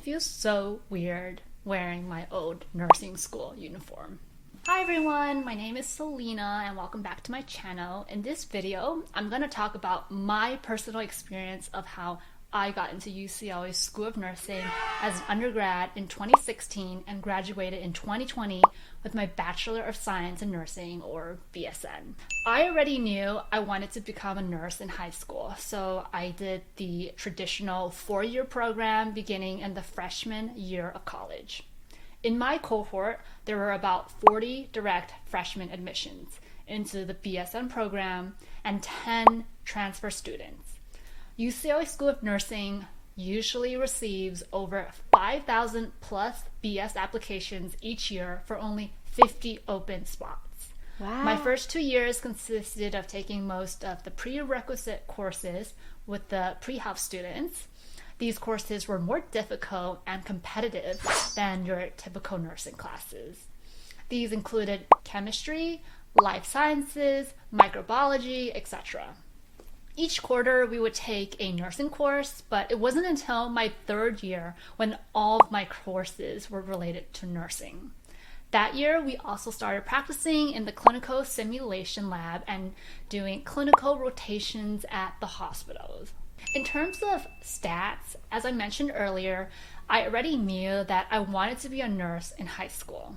feel so weird wearing my old nursing school uniform. Hi everyone, my name is Selena and welcome back to my channel. In this video, I'm going to talk about my personal experience of how I got into UCLA School of Nursing as an undergrad in 2016 and graduated in 2020 with my Bachelor of Science in Nursing, or BSN. I already knew I wanted to become a nurse in high school, so I did the traditional 4-year program beginning in the freshman year of college. In my cohort, there were about 40 direct freshman admissions into the BSN program and 10 transfer students. UCLA School of Nursing usually receives over 5,000 plus BS applications each year for only 50 open spots. Wow. My first 2 years consisted of taking most of the prerequisite courses with the pre-health students. These courses were more difficult and competitive than your typical nursing classes. These included chemistry, life sciences, microbiology, etc. Each quarter, we would take a nursing course, but it wasn't until my 3rd year when all of my courses were related to nursing. That year, we also started practicing in the clinical simulation lab and doing clinical rotations at the hospitals. In terms of stats, as I mentioned earlier, I already knew that I wanted to be a nurse in high school.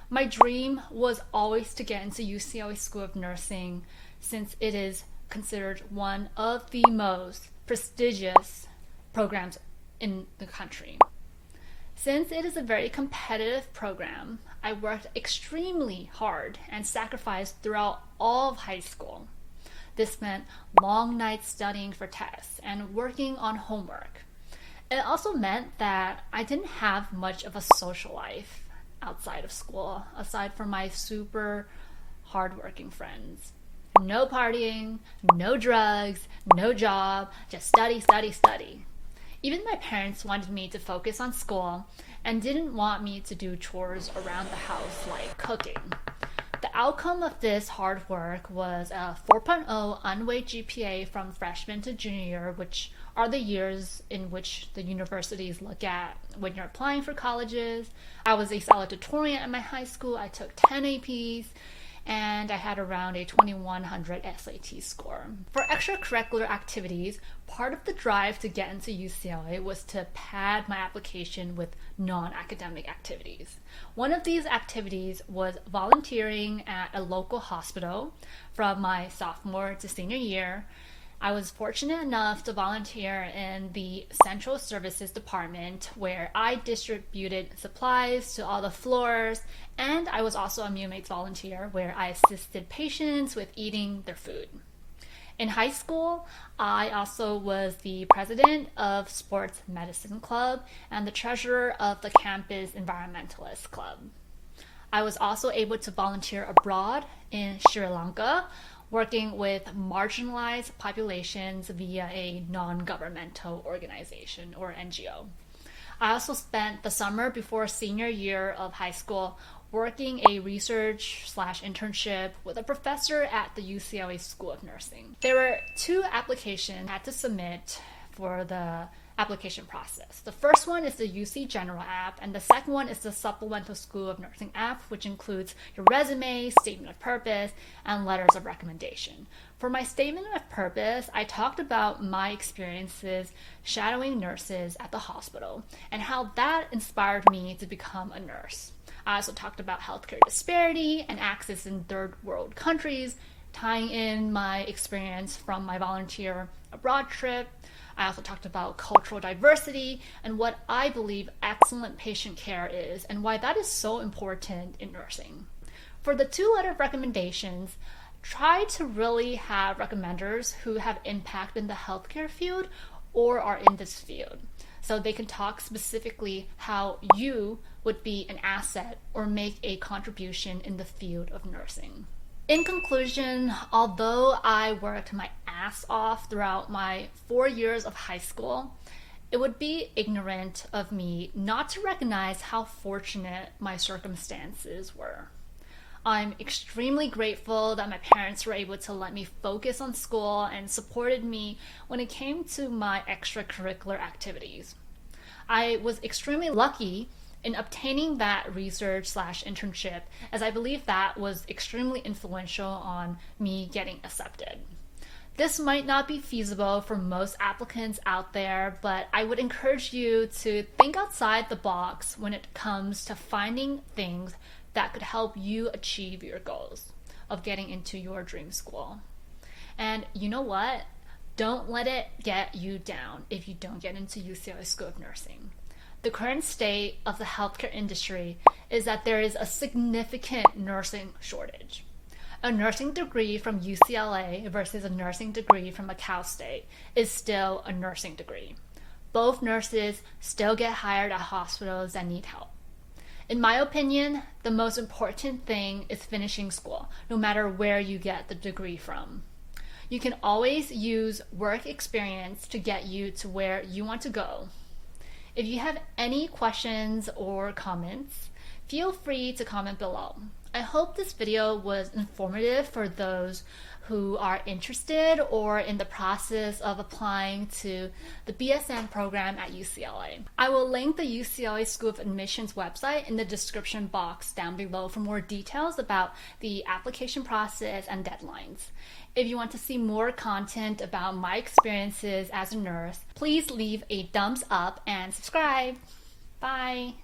My dream was always to get into UCLA School of Nursing since it is considered one of the most prestigious programs in the country. Since it is a very competitive program, I worked extremely hard and sacrificed throughout all of high school. This meant long nights studying for tests and working on homework. It also meant that I didn't have much of a social life outside of school, aside from my super hardworking friends. No partying, no drugs, no job, just study, study, study. Even my parents wanted me to focus on school and didn't want me to do chores around the house like cooking. The outcome of this hard work was a 4.0 unweighted GPA from freshman to junior year, which are the years in which the universities look at when you're applying for colleges. I was a valedictorian at my high school. I took 10 APs. And I had around a 2100 SAT score. For extracurricular activities, part of the drive to get into UCLA was to pad my application with non-academic activities. One of these activities was volunteering at a local hospital from my sophomore to senior year. I was fortunate enough to volunteer in the Central Services Department, where I distributed supplies to all the floors, and I was also a Mewmates volunteer where I assisted patients with eating their food. In high school, I also was the president of Sports Medicine Club and the treasurer of the campus Environmentalist Club. I was also able to volunteer abroad in Sri Lanka, working with marginalized populations via a non-governmental organization, or NGO. I also spent the summer before senior year of high school working a research/internship with a professor at the UCLA School of Nursing. There were 2 applications I had to submit for the application process. The first one is the UC General app, and the second one is the Supplemental School of Nursing app, which includes your resume, statement of purpose, and letters of recommendation. For my statement of purpose, I talked about my experiences shadowing nurses at the hospital and how that inspired me to become a nurse. I also talked about healthcare disparity and access in third world countries, tying in my experience from my volunteer abroad trip. I also talked about cultural diversity and what I believe excellent patient care is and why that is so important in nursing. For the 2 letter of recommendations, try to really have recommenders who have impact in the healthcare field or are in this field, so they can talk specifically how you would be an asset or make a contribution in the field of nursing. In conclusion, although I worked my ass off throughout my 4 years of high school, it would be ignorant of me not to recognize how fortunate my circumstances were. I'm extremely grateful that my parents were able to let me focus on school and supported me when it came to my extracurricular activities. I was extremely lucky in obtaining that research/internship, as I believe that was extremely influential on me getting accepted. This might not be feasible for most applicants out there, but I would encourage you to think outside the box when it comes to finding things that could help you achieve your goals of getting into your dream school. And you know what? Don't let it get you down if you don't get into UCLA School of Nursing. The current state of the healthcare industry is that there is a significant nursing shortage. A nursing degree from UCLA versus a nursing degree from a Cal State is still a nursing degree. Both nurses still get hired at hospitals that need help. In my opinion, the most important thing is finishing school, no matter where you get the degree from. You can always use work experience to get you to where you want to go. If you have any questions or comments, feel free to comment below. I hope this video was informative for those who are interested or in the process of applying to the BSN program at UCLA. I will link the UCLA School of Admissions website in the description box down below for more details about the application process and deadlines. If you want to see more content about my experiences as a nurse, please leave a thumbs up and subscribe. Bye!